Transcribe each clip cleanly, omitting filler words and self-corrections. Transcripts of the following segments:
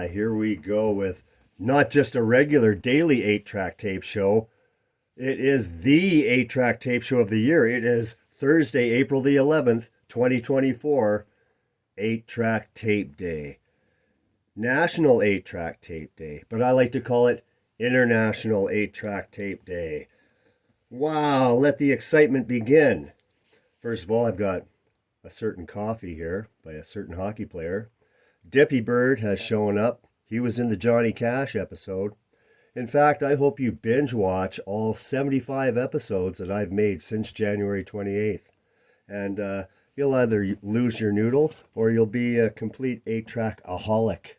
Here we go with not just a regular daily 8-track tape show. It is the 8-track tape show of the year. It is Thursday, April the 11th, 2024, 8-track tape day. National 8-track tape day, but I like to call it International 8-track tape day. Wow, let the excitement begin. First of all, I've got a certain coffee here by a certain hockey player. Dippy Bird has shown up. He was in the Johnny Cash episode. In fact, I hope you binge watch all 75 episodes that I've made since January 28th. And you'll either lose your noodle or you'll be a complete 8-track-aholic.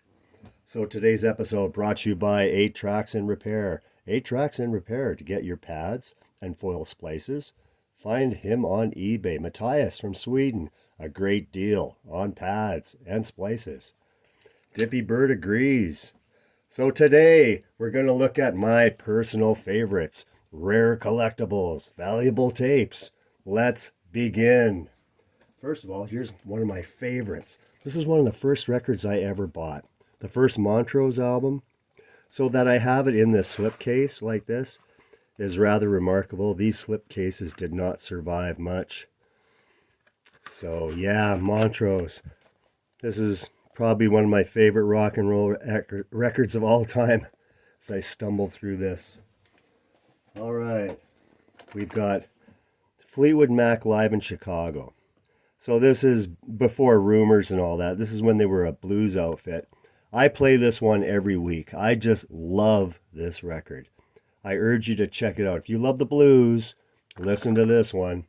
So today's episode brought to you by 8-Tracks in Repair. 8-Tracks in Repair to get your pads and foil splices. Find him on eBay. Matthias from Sweden. A great deal on pads and splices. Dippy Bird agrees. So today we're going to look at my personal favorites. Rare collectibles, valuable tapes. Let's begin. First of all, here's one of my favorites. This is one of the first records I ever bought. The first Montrose album. So that I have it in this slipcase like this is rather remarkable. These slipcases did not survive much. So yeah, Montrose. This is probably one of my favorite rock and roll records of all time as I stumble through this. All right, we've got Fleetwood Mac live in Chicago. So this is before Rumors and all that. This is when they were a blues outfit. I play this one every week. I just love this record. I urge you to check it out. If you love the blues, listen to this one.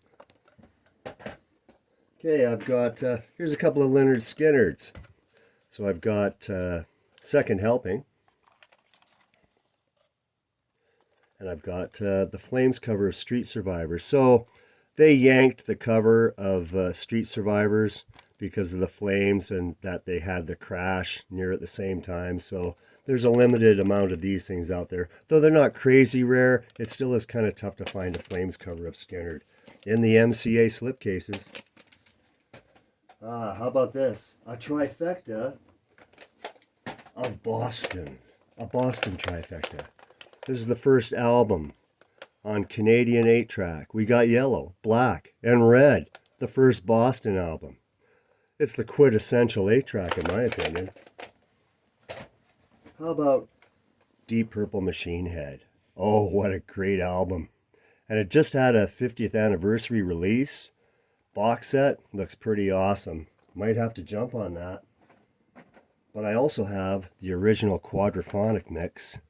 Okay, I've got, here's a couple of Lynyrd Skynyrd's. So I've got Second Helping. And I've got the Flames cover of Street Survivors. So they yanked the cover of Street Survivors because of the Flames and that they had the crash near at the same time. So there's a limited amount of these things out there. Though they're not crazy rare, it still is kind of tough to find a Flames cover of Skynyrd in the MCA slipcases. How about this? A trifecta of Boston. A Boston trifecta. This is the first album on Canadian 8-track. We got Yellow, Black, and Red, the first Boston album. It's the quintessential 8-track in my opinion. How about Deep Purple Machine Head? Oh, what a great album. And it just had a 50th anniversary release. Box set looks pretty awesome. Might have to jump on that. But I also have the original quadraphonic mix.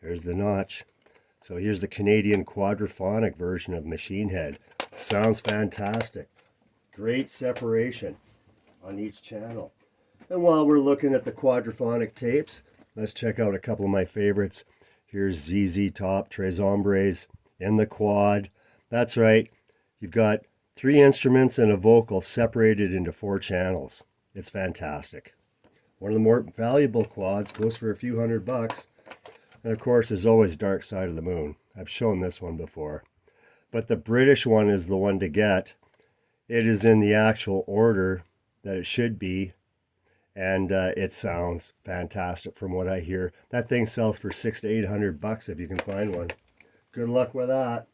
There's the notch. So here's the Canadian quadraphonic version of Machine Head. Sounds fantastic. Great separation on each channel. And while we're looking at the quadraphonic tapes, let's check out a couple of my favorites. Here's ZZ Top, Tres Hombres in the quad. That's right. You've got 3 instruments and a vocal separated into 4 channels. It's fantastic. One of the more valuable quads, goes for a few $100. And of course, as always, Dark Side of the Moon. I've shown this one before. But the British one is the one to get. It is in the actual order that it should be. And it sounds fantastic from what I hear. That thing sells for $600 to $800 if you can find one. Good luck with that.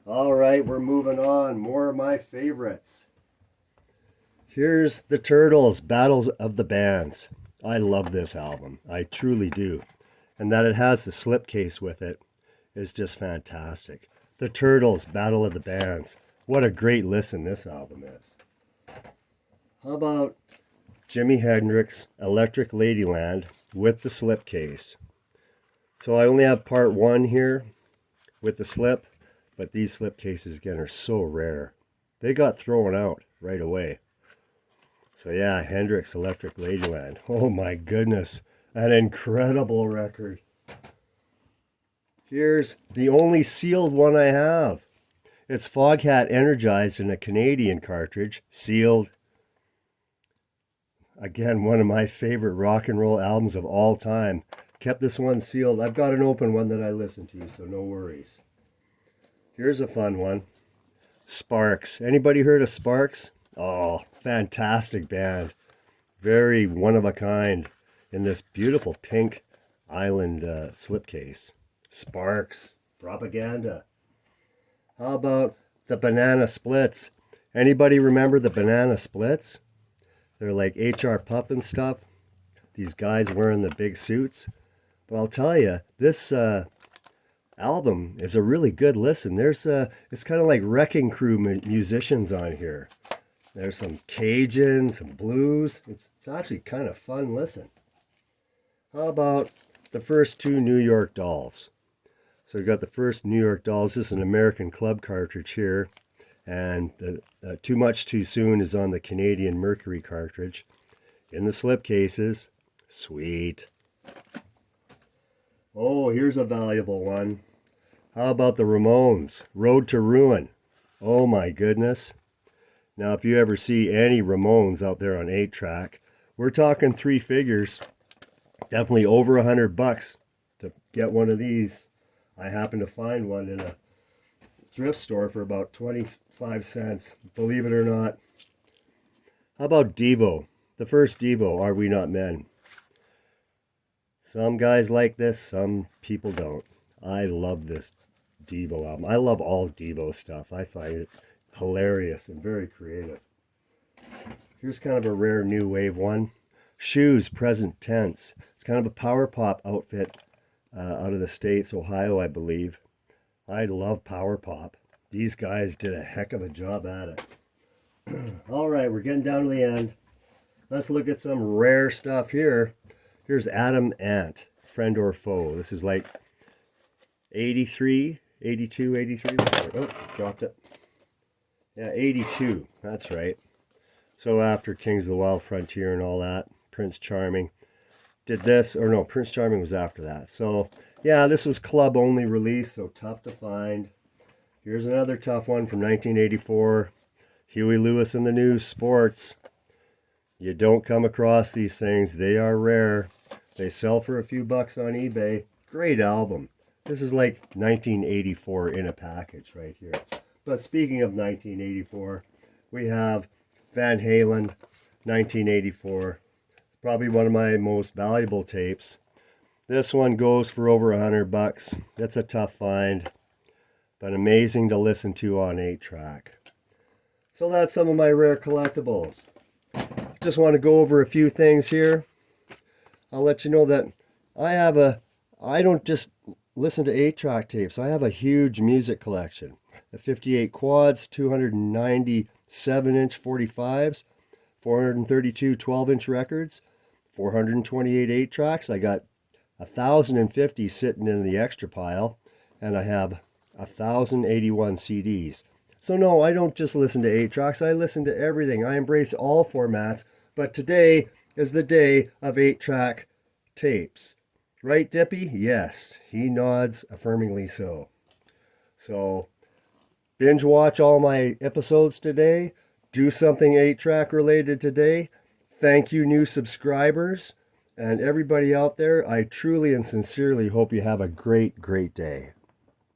All right, we're moving on. More of my favorites. Here's the Turtles, Battles of the Bands. I love this album. I truly do. And that it has the slipcase with it is just fantastic. The Turtles, Battle of the Bands. What a great listen this album is. How about Jimi Hendrix, Electric Ladyland with the slipcase? So I only have part 1 here with the slip. But these slipcases, again, are so rare. They got thrown out right away. So yeah, Hendrix, Electric Ladyland. Oh my goodness. An incredible record. Here's the only sealed one I have. It's Foghat Energized in a Canadian cartridge. Sealed. Again, one of my favorite rock and roll albums of all time. Kept this one sealed. I've got an open one that I listen to, so no worries. Here's a fun one. Sparks. Anybody heard of Sparks? Oh, fantastic band. Very one of a kind. in this beautiful pink island slipcase. Sparks, propaganda. How about the banana splits? Anybody remember the banana splits? They're like HR Puff and stuff. These guys wearing the big suits. But I'll tell you, this album is a really good listen. There's it's kind of like Wrecking Crew musicians on here. There's some Cajun, some blues. It's actually kind of fun listen. How about the first two New York Dolls? So we've got the first New York Dolls. This is an American Club cartridge here. And the Too Much Too Soon is on the Canadian Mercury cartridge. In the slip cases. Sweet. Oh, here's a valuable one. How about the Ramones? Road to Ruin. Oh my goodness. Now, if you ever see any Ramones out there on 8-track, we're talking 3 figures. Definitely over $100 to get one of these. I happened to find one in a thrift store for about 25 cents. Believe it or not. How about Devo? The first Devo, Are We Not Men? Some guys like this, some people don't. I love this Devo album. I love all Devo stuff. I find it hilarious and very creative. Here's kind of a rare new wave one. Shoes, present tense. It's kind of a power pop outfit out of the States, Ohio, I believe. I love power pop. These guys did a heck of a job at it. All right, we're getting down to the end. Let's look at some rare stuff here. Here's Adam Ant, Friend or Foe. This is like 83, 82, 83. Oh, dropped it. Yeah, 82. That's right. So after Kings of the Wild Frontier and all that, Prince Charming did this. Or no, Prince Charming was after that. So, yeah, this was club only release, so tough to find. Here's another tough one from 1984. Huey Lewis and the News Sports. You don't come across these things. They are rare. They sell for a few bucks on eBay. Great album. This is like 1984 in a package right here. But speaking of 1984, we have Van Halen, 1984. Probably one of my most valuable tapes. This one goes for over $100. That's a tough find, but amazing to listen to on 8-track. So that's some of my rare collectibles. Just want to go over a few things here. I'll let you know that I don't just listen to 8-track tapes. I have a huge music collection. The 58 quads, 297-inch 45s, 432 12-inch records, 428 8-tracks. I got 1,050 sitting in the extra pile, and I have 1,081 CDs. So no, I don't just listen to 8-tracks. I listen to everything. I embrace all formats, but today is the day of 8-track tapes. Right, Dippy? Yes, he nods affirmingly so. So binge watch all my episodes today. Do something 8-track related today. Thank you, new subscribers. And everybody out there, I truly and sincerely hope you have a great, great day.